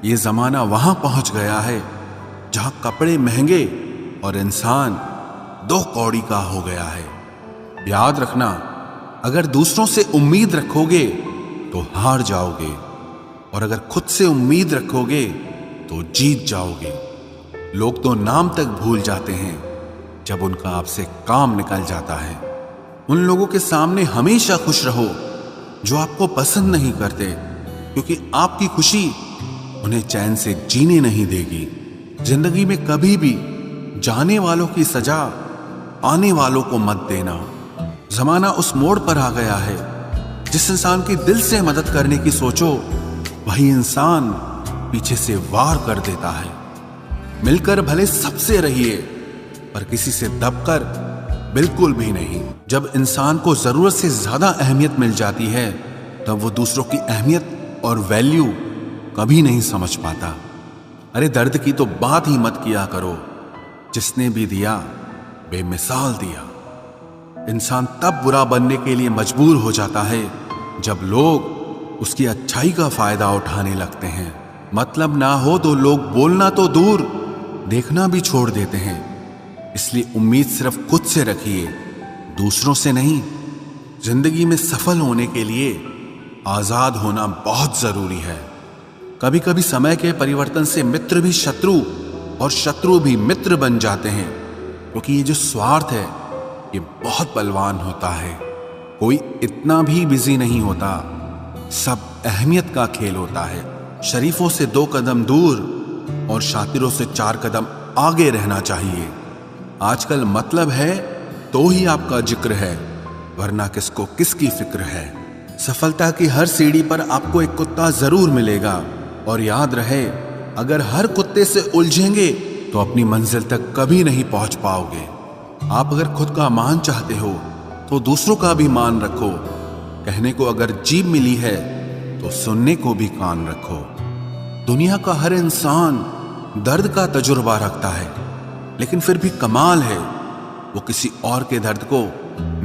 ये जमाना वहां पहुंच गया है जहां कपड़े महंगे और इंसान 2 कौड़ी का हो गया है। याद रखना, अगर दूसरों से उम्मीद रखोगे तो हार जाओगे, और अगर खुद से उम्मीद रखोगे तो जीत जाओगे। लोग तो नाम तक भूल जाते हैं जब उनका आपसे काम निकल जाता है। उन लोगों के सामने हमेशा खुश रहो जो आपको पसंद नहीं करते, क्योंकि आपकी खुशी उन्हें चैन से जीने नहीं देगी। जिंदगी में कभी भी जाने वालों की सजा आने वालों को मत देना। जमाना उस मोड़ पर आ गया है, जिस इंसान की दिल से मदद करने की सोचो वही इंसान पीछे से वार कर देता है। मिलकर भले सबसे रहिए, पर किसी से दबकर बिल्कुल भी नहीं। जब इंसान को जरूरत से ज्यादा अहमियत मिल जाती है तब वो दूसरों की अहमियत और वैल्यू कभी नहीं समझ पाता। अरे दर्द की तो बात ही मत किया करो, जिसने भी दिया बेमिसाल दिया। इंसान तब बुरा बनने के लिए मजबूर हो जाता है जब लोग उसकी अच्छाई का फायदा उठाने लगते हैं। मतलब ना हो तो लोग बोलना तो दूर, देखना भी छोड़ देते हैं। इसलिए उम्मीद सिर्फ खुद से रखिए, दूसरों से नहीं। जिंदगी में सफल होने के लिए आजाद होना बहुत जरूरी है। कभी कभी समय के परिवर्तन से मित्र भी शत्रु और शत्रु भी मित्र बन जाते हैं, क्योंकि ये जो स्वार्थ है ये बहुत बलवान होता है। कोई इतना भी बिजी नहीं होता, सब अहमियत का खेल होता है। शरीफों से 2 कदम दूर और शातिरों से 4 कदम आगे रहना चाहिए। आजकल मतलब है तो ही आपका जिक्र है, वरना किसको किसकी फिक्र है। सफलता की हर सीढ़ी पर आपको एक कुत्ता जरूर मिलेगा, और याद रहे, अगर हर कुत्ते से उलझेंगे तो अपनी मंजिल तक कभी नहीं पहुंच पाओगे। आप अगर खुद का मान चाहते हो तो दूसरों का भी मान रखो। कहने को अगर जीभ मिली है तो सुनने को भी कान रखो। दुनिया का हर इंसान दर्द का तजुर्बा रखता है, लेकिन फिर भी कमाल है वो किसी और के दर्द को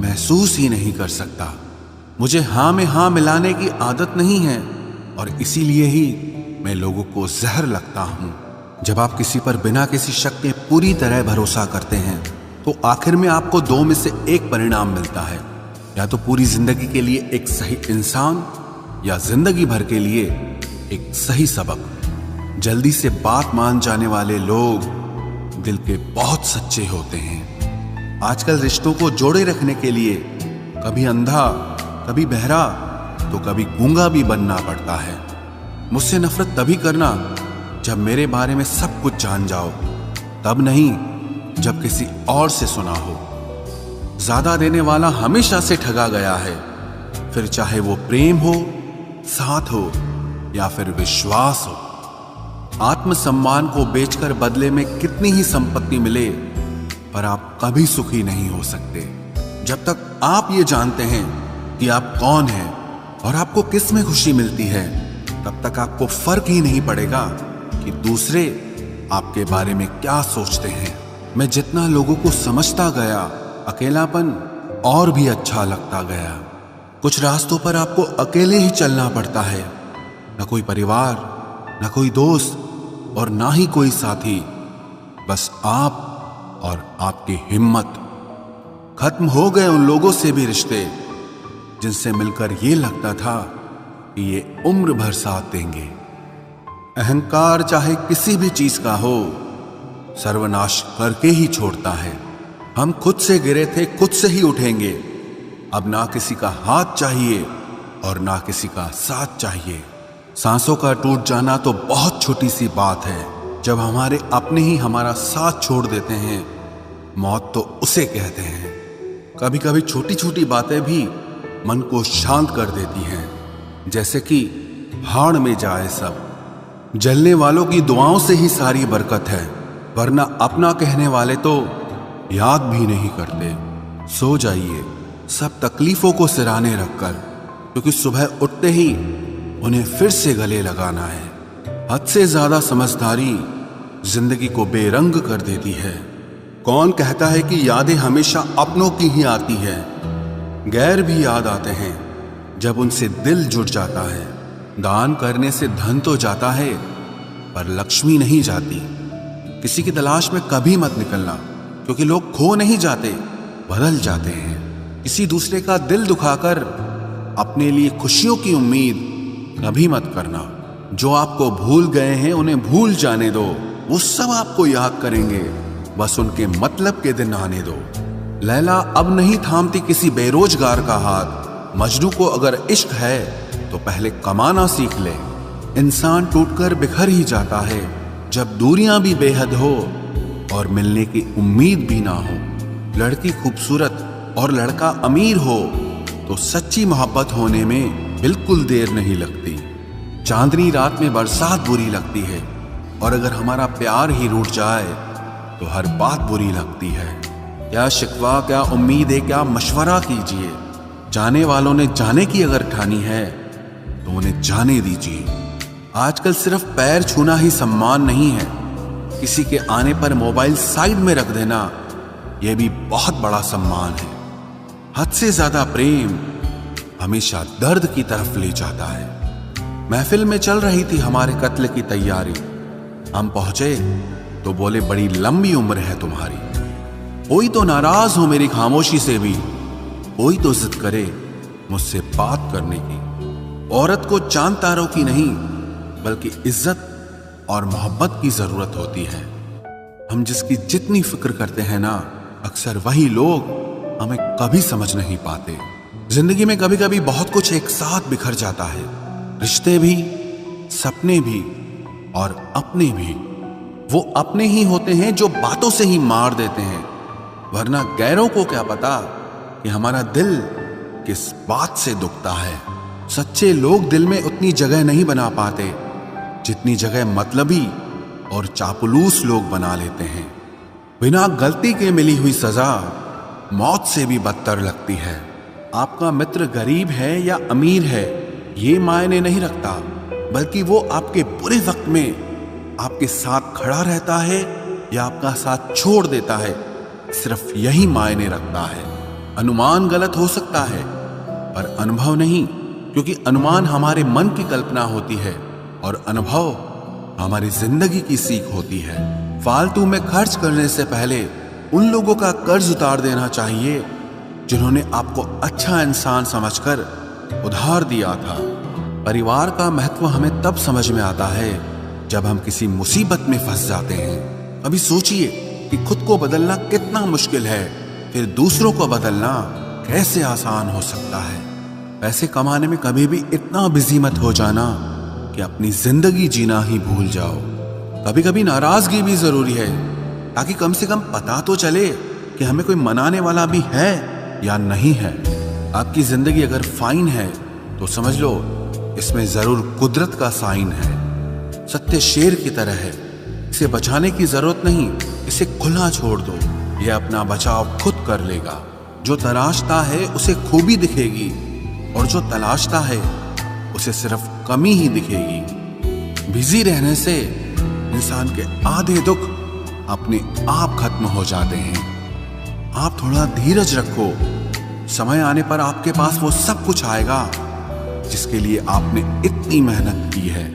महसूस ही नहीं कर सकता। मुझे हाँ में हाँ मिलाने की आदत नहीं है, और इसीलिए ही मैं लोगों को जहर लगता हूं। जब आप किसी पर बिना किसी शक के पूरी तरह भरोसा करते हैं तो आखिर में आपको 2 में से एक परिणाम मिलता है। या तो पूरी जिंदगी के लिए एक सही इंसान, या जिंदगी भर के लिए एक सही सबक। जल्दी से बात मान जाने वाले लोग दिल के बहुत सच्चे होते हैं। आजकल रिश्तों को जोड़े रखने के लिए कभी अंधा, कभी बहरा, तो कभी गूंगा भी बनना पड़ता है। मुझसे नफरत तभी करना जब मेरे बारे में सब कुछ जान जाओ, तब नहीं जब किसी और से सुना हो। ज्यादा देने वाला हमेशा से ठगा गया है, फिर चाहे वो प्रेम हो, साथ हो या फिर विश्वास हो। आत्मसम्मान को बेचकर बदले में कितनी ही संपत्ति मिले, पर आप कभी सुखी नहीं हो सकते। जब तक आप ये जानते हैं कि आप कौन हैं और आपको किस में खुशी मिलती है, तब तक आपको फर्क ही नहीं पड़ेगा कि दूसरे आपके बारे में क्या सोचते हैं। मैं जितना लोगों को समझता गया, अकेलापन और भी अच्छा लगता गया। कुछ रास्तों पर आपको अकेले ही चलना पड़ता है, न कोई परिवार, न कोई दोस्त और ना ही कोई साथी, बस आप और आपकी हिम्मत। खत्म हो गए उन लोगों से भी रिश्ते जिनसे मिलकर ये लगता था कि ये उम्र भर साथ देंगे। अहंकार चाहे किसी भी चीज का हो, सर्वनाश करके ही छोड़ता है। हम खुद से गिरे थे, खुद से ही उठेंगे। अब ना किसी का हाथ चाहिए और ना किसी का साथ चाहिए। सांसों का टूट जाना तो बहुत छोटी सी बात है। जब हमारे अपने ही हमारा साथ छोड़ देते हैं, मौत तो उसे कहते हैं। कभी कभी छोटी छोटी बातें भी मन को शांत कर देती हैं, जैसे कि भाड़ में जाए सब। जलने वालों की दुआओं से ही सारी बरकत है, वरना अपना कहने वाले तो याद भी नहीं करते। सो जाइए सब तकलीफों को सिराने रखकर, क्योंकि सुबह उठते ही उन्हें फिर से गले लगाना है। हद से ज्यादा समझदारी जिंदगी को बेरंग कर देती है। कौन कहता है कि यादें हमेशा अपनों की ही आती है? गैर भी याद आते हैं जब उनसे दिल जुट जाता है। दान करने से धन तो जाता है, पर लक्ष्मी नहीं जाती। किसी की तलाश में कभी मत निकलना, क्योंकि लोग खो नहीं जाते, बदल जाते हैं। किसी दूसरे का दिल दुखाकर अपने लिए खुशियों की उम्मीद कभी मत करना। जो आपको भूल गए हैं उन्हें भूल जाने दो, वो सब आपको याद करेंगे, बस उनके मतलब के दिन आने दो। लैला अब नहीं थामती किसी बेरोजगार का हाथ। मजनू को अगर इश्क है तो पहले कमाना सीख ले। इंसान टूटकर बिखर ही जाता है जब दूरियां भी बेहद हो और मिलने की उम्मीद भी ना हो। लड़की खूबसूरत और लड़का अमीर हो तो सच्ची मोहब्बत होने में बिल्कुल देर नहीं लगती। चांदनी रात में बरसात बुरी लगती है, और अगर हमारा प्यार ही रूठ जाए तो हर बात बुरी लगती है। क्या शिकवा, क्या उम्मीद है, क्या मशवरा कीजिए। जाने वालों ने जाने की अगर ठानी है तो उन्हें जाने दीजिए। आजकल सिर्फ पैर छूना ही सम्मान नहीं है, किसी के आने पर मोबाइल साइड में रख देना यह भी बहुत बड़ा सम्मान है। हद से ज्यादा प्रेम हमेशा दर्द की तरफ ले जाता है। महफिल में चल रही थी हमारे कत्ल की तैयारी। हम पहुंचे तो बोले, बड़ी लंबी उम्र है तुम्हारी। कोई तो नाराज हो मेरी खामोशी से भी, कोई तो जिद करे मुझसे बात करने की। औरत को चांद तारों की नहीं बल्कि इज्जत और मोहब्बत की जरूरत होती है। हम जिसकी जितनी फिक्र करते हैं ना, अक्सर वही लोग हमें कभी समझ नहीं पाते। जिंदगी में कभी कभी बहुत कुछ एक साथ बिखर जाता है, रिश्ते भी, सपने भी और अपने भी। वो अपने ही होते हैं जो बातों से ही मार देते हैं, वरना गैरों को क्या पता कि हमारा दिल किस बात से दुखता है। सच्चे लोग दिल में उतनी जगह नहीं बना पाते जितनी जगह मतलबी और चापलूस लोग बना लेते हैं। बिना गलती के मिली हुई सजा मौत से भी बदतर लगती है। आपका मित्र गरीब है या अमीर है ये मायने नहीं रखता, बल्कि वो आपके बुरे वक्त में आपके साथ खड़ा रहता है या आपका साथ छोड़ देता है, सिर्फ यही मायने रखता है। अनुमान गलत हो सकता है पर अनुभव नहीं, क्योंकि अनुमान हमारे मन की कल्पना होती है और अनुभव हमारी जिंदगी की सीख होती है। फालतू में खर्च करने से पहले उन लोगों का कर्ज उतार देना चाहिए जिन्होंने आपको अच्छा इंसान समझकर उधार दिया था। परिवार का महत्व हमें तब समझ में आता है जब हम किसी मुसीबत में फंस जाते हैं। अभी सोचिए कि खुद को बदलना कितना मुश्किल है, फिर दूसरों को बदलना कैसे आसान हो सकता है। पैसे कमाने में कभी भी इतना बिजी मत हो जाना कि अपनी जिंदगी जीना ही भूल जाओ। कभी कभी नाराजगी भी जरूरी है, ताकि कम से कम पता तो चले कि हमें कोई मनाने वाला भी है या नहीं है। आपकी जिंदगी अगर फाइन है तो समझ लो इसमें जरूर कुदरत का साइन है। सत्य शेर की तरह है, इसे बचाने की जरूरत नहीं, इसे खुला छोड़ दो, यह अपना बचाव खुद कर लेगा। जो तराशता है उसे खूबी दिखेगी और जो तलाशता है उसे सिर्फ कमी ही दिखेगी। बिजी रहने से इंसान के आधे दुख अपने आप खत्म हो जाते हैं। आप थोड़ा धीरज रखो, समय आने पर आपके पास वो सब कुछ आएगा जिसके लिए आपने इतनी मेहनत की है।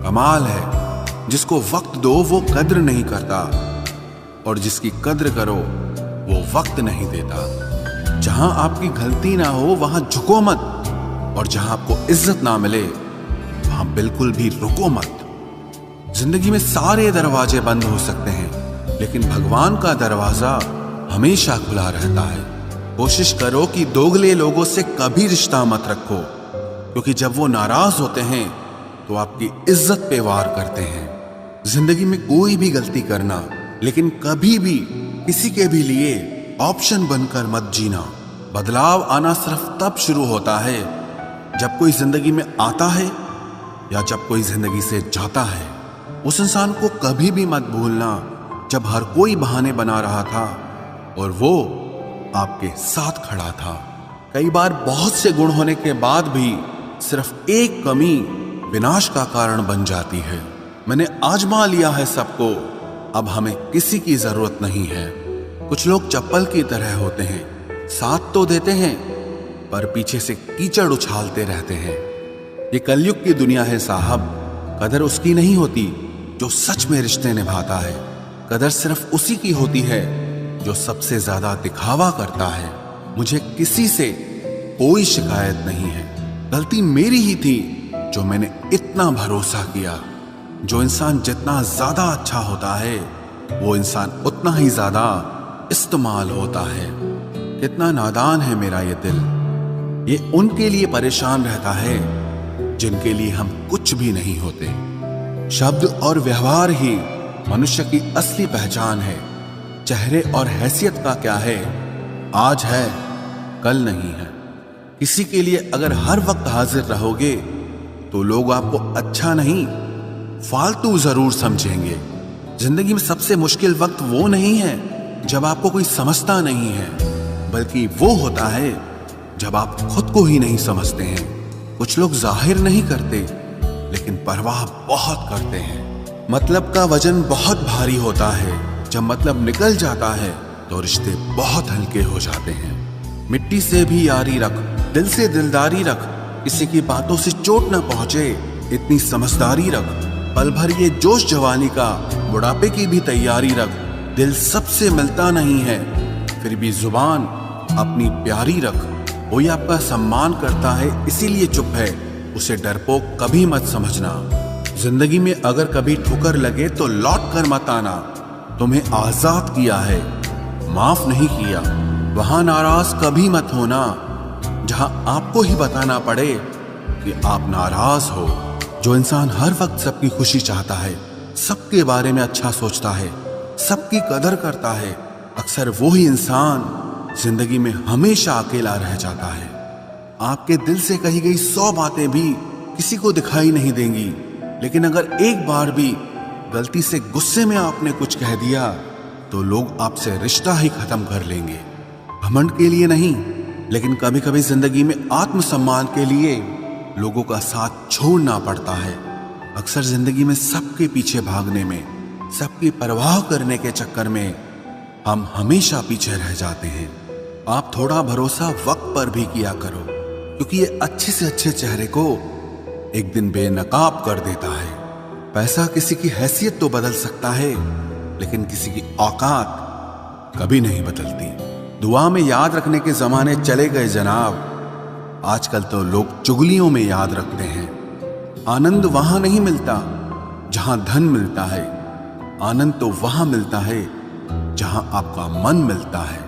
कमाल है जिसको वक्त दो वो कद्र नहीं करता, और जिसकी कद्र करो वो वक्त नहीं देता। जहां आपकी गलती ना हो वहां झुको मत, और जहां आपको इज्जत ना मिले वहां बिल्कुल भी रुको मत। जिंदगी में सारे दरवाजे बंद हो सकते हैं, लेकिन भगवान का दरवाजा हमेशा खुला रहता है। कोशिश करो कि दोगले लोगों से कभी रिश्ता मत रखो, क्योंकि जब वो नाराज होते हैं तो आपकी इज्जत पे वार करते हैं। जिंदगी में कोई भी गलती करना, लेकिन कभी भी किसी के भी लिए ऑप्शन बनकर मत जीना। बदलाव आना सिर्फ तब शुरू होता है जब कोई जिंदगी में आता है या जब कोई जिंदगी से जाता है। उस इंसान को कभी भी मत भूलना जब हर कोई बहाने बना रहा था और वो आपके साथ खड़ा था। कई बार बहुत से गुण होने के बाद भी सिर्फ एक कमी विनाश का कारण बन जाती है। मैंने आजमा लिया है सबको, अब हमें किसी की जरूरत नहीं है। कुछ लोग चप्पल की तरह होते हैं, साथ तो देते हैं पर पीछे से कीचड़ उछालते रहते हैं। ये कलयुग की दुनिया है साहब, कदर उसकी नहीं होती जो सच में रिश्ते निभाता है। कदर सिर्फ उसी की होती है जो सबसे ज्यादा दिखावा करता है। मुझे किसी से कोई शिकायत नहीं है। गलती मेरी ही थी जो मैंने इतना भरोसा किया। जो इंसान जितना ज्यादा अच्छा होता है वो इंसान उतना ही ज्यादा इस्तेमाल होता है। कितना नादान है मेरा ये दिल। ये उनके लिए परेशान रहता है जिनके लिए हम कुछ भी नहीं होते। शब्द और व्यवहार ही मनुष्य की असली पहचान है। चेहरे और हैसियत का क्या है, आज है कल नहीं है। किसी के लिए अगर हर वक्त हाजिर रहोगे तो लोग आपको अच्छा नहीं फालतू जरूर समझेंगे। जिंदगी में सबसे मुश्किल वक्त वो नहीं है जब आपको कोई समझता नहीं है, बल्कि वो होता है जब आप खुद को ही नहीं समझते हैं। कुछ लोग जाहिर नहीं करते लेकिन परवाह बहुत करते हैं। मतलब का वजन बहुत भारी होता है। जब मतलब निकल जाता है तो रिश्ते बहुत हल्के हो जाते हैं। मिट्टी से भी यारी रख, दिल से दिलदारी रख, किसी की बातों से चोट न पहुंचे इतनी समझदारी रख। पल भर ये जोश जवानी का, बुढ़ापे की भी तैयारी रख। दिल सबसे मिलता नहीं है फिर भी जुबान अपनी प्यारी रख। कोई आपका सम्मान करता है इसीलिए चुप है, उसे डरपोक कभी मत समझना। जिंदगी में अगर कभी ठुकर लगे तो लौट कर मत आना। तुम्हें आजाद किया है, माफ नहीं किया। वहां नाराज कभी मत होना जहां आपको ही बताना पड़े कि आप नाराज हो। जो इंसान हर वक्त सबकी खुशी चाहता है, सबके बारे में अच्छा सोचता है, सबकी कदर करता है, अक्सर वो ही इंसान जिंदगी में हमेशा अकेला रह जाता है। आपके दिल से कही गई 100 बातें भी किसी को दिखाई नहीं देंगी, लेकिन अगर एक बार भी गलती से गुस्से में आपने कुछ कह दिया तो लोग आपसे रिश्ता ही खत्म कर लेंगे। घमंड के लिए नहीं, लेकिन कभी कभी जिंदगी में आत्मसम्मान के लिए लोगों का साथ छोड़ना पड़ता है। अक्सर जिंदगी में सबके पीछे भागने में, सबकी परवाह करने के चक्कर में हम हमेशा पीछे रह जाते हैं। आप थोड़ा भरोसा वक्त पर भी किया करो, क्योंकि ये अच्छे से अच्छे चेहरे को एक दिन बेनकाब कर देता है। पैसा किसी की हैसियत तो बदल सकता है, लेकिन किसी की औकात कभी नहीं बदलती। दुआ में याद रखने के जमाने चले गए जनाब, आजकल तो लोग चुगलियों में याद रखते हैं। आनंद वहां नहीं मिलता जहां धन मिलता है, आनंद तो वहां मिलता है जहां आपका मन मिलता है।